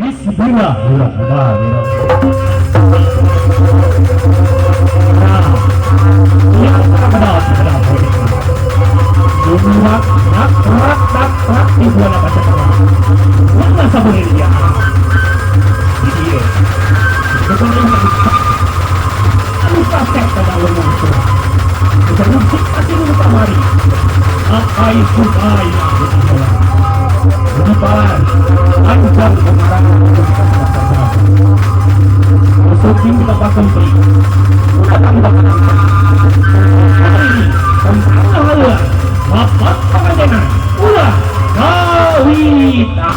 Bismillahirrahmanirrahim. Nah, yang terkenal Jumlah nak ibu anak baca Quran. Mana sabun dia? Ini. Sebenarnya aku pasang pada orang itu. Bukan musik pasti lupa mari. Apa itu baik? Bukan. Aku kan kemarin musuhin kita pasang beli. Udah tambah. Hari ini tentang Bapak pengajaran ulah kawita.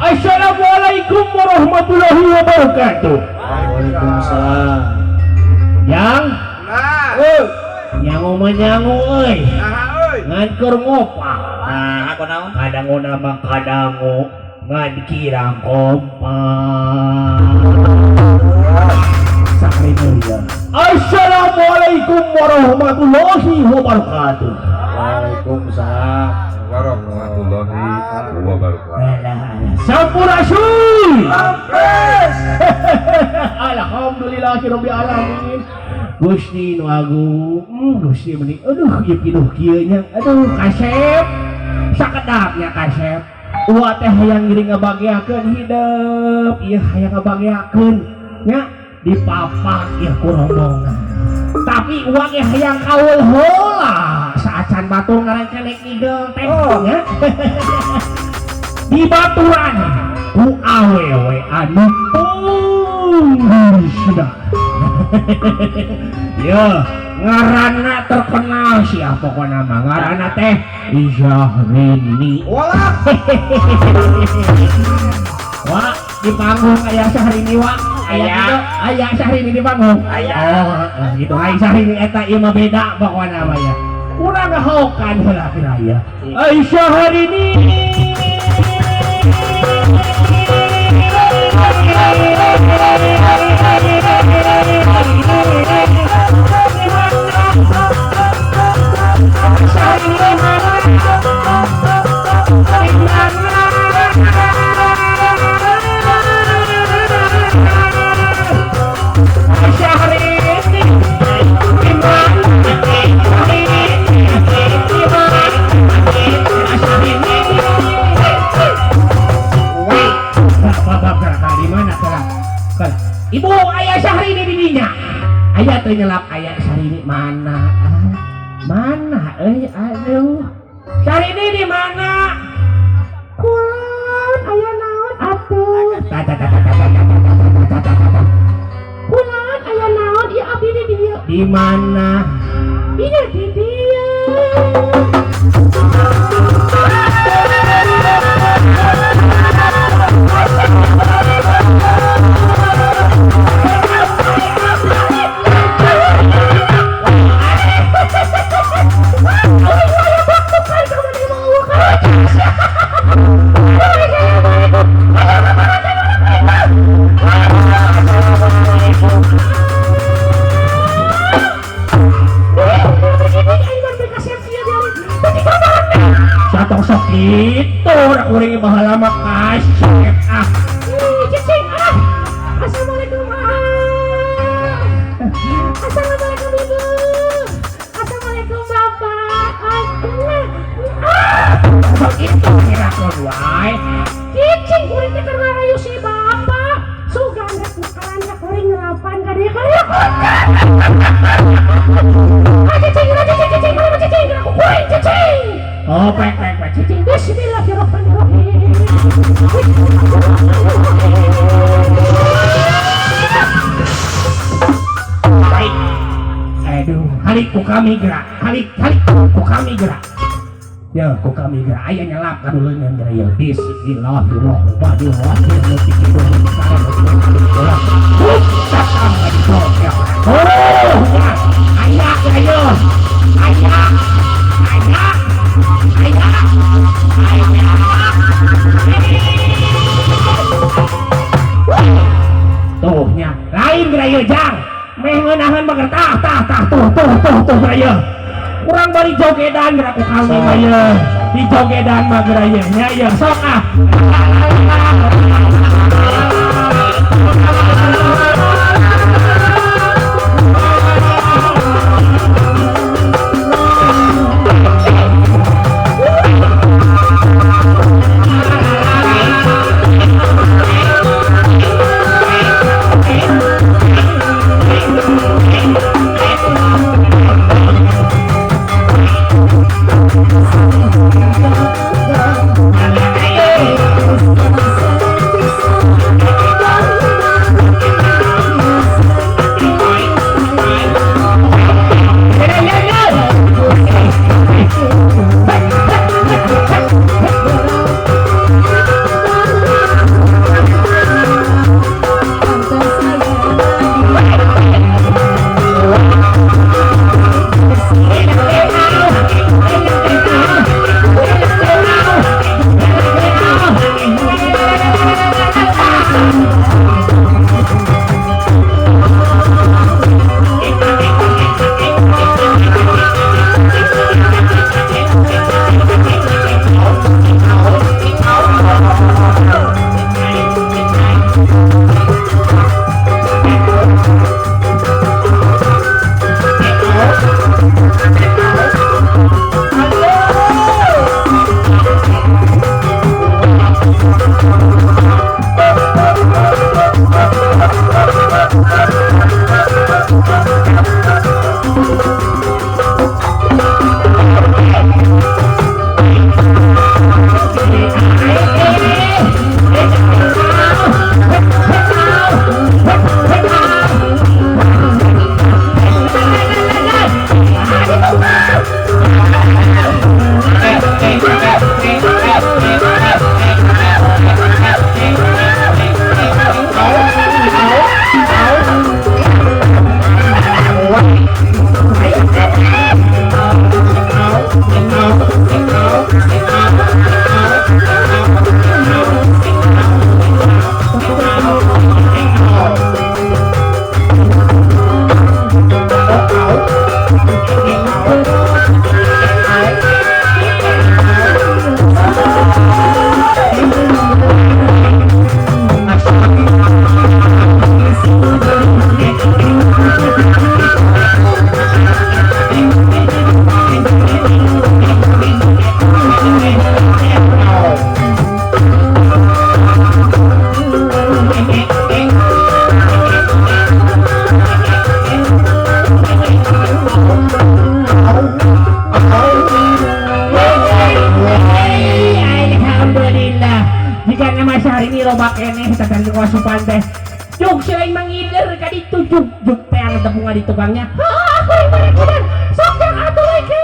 Assalamualaikum warahmatullahi wabarakatuh. Waalaikumsalam. Yang nyangu menyangu euy. Nah, Ngan keur ngopak. Nah, aku naon? Kadangu nama kadangu ngan kirang kompak. Sakri mulia. Assalamualaikum warahmatullahi wabarakatuh. Waalaikumsalam warahmatullahi wabarakatuh. Alah, sampurasul. Ampes. Alhamdulillahirabbil alamin. Gusti nu agung, Gusti meuni. Aduh, ieu kieuh kieu nya. Aduh, kasep. Sakedapnya kasep. Uwa teh hayang ngiring ngabagiakeun hidup, ieu hayang ngabagiakeun nya dipapak ieu ku rombongan. Tapi uang ge hayang kaul heula. Saacan batur ngaran kelek ngideng teh nya. Di baturan ku awewe anu punggursda. Ya, ngaranna terkenal siapa pokoknya mah ngaranna teh Syahrini. Walah. Wah, di panggung aya Syahrini wa. Aya Syahrini di panggung. Oh, gitu ai Syahrini eta ieu mah beda pokoknya mah ya. Urang ngahokan heula piraya. Ai Syahrini. Ibu, ayah Syahrini di dinya. Ayah teu nyelap ayah Syahrini mana? Mana? Aduh. Syahrini di mana? Kulon, ayah naon atuh? Kulon, ayah naon? Ieu abdi di dieu. Di mana? Iya di dieu. Sok gitu, udah kuring bahala mah kasep ah. Cicing ah. Assalamualaikum ah. Assalamualaikum ibu. Assalamualaikum bapak. Sok itu kira kuduai. Cicing kuring teh keur ngarayu si bapak. Sugana tukarannya kuring ngerapan ka dieu kaya. Cicing, mana cicing? Aku kuring cicing. Oh, pek, cicing. Bismillahirrahmanirrahim. Baik. Aduh, halik ku kami gerak. Halik ku kami gerak. Ya, ku kami gerak. Aya nyelap ka dulu ngan gerak ya. Bismillahirrahmanirrahim. Oh, ayah. tuh raya kurang bari jogedan gerak ku kami raya di jogedan mah raya nya ya sok ah di tukangnya sok yang atuh lagi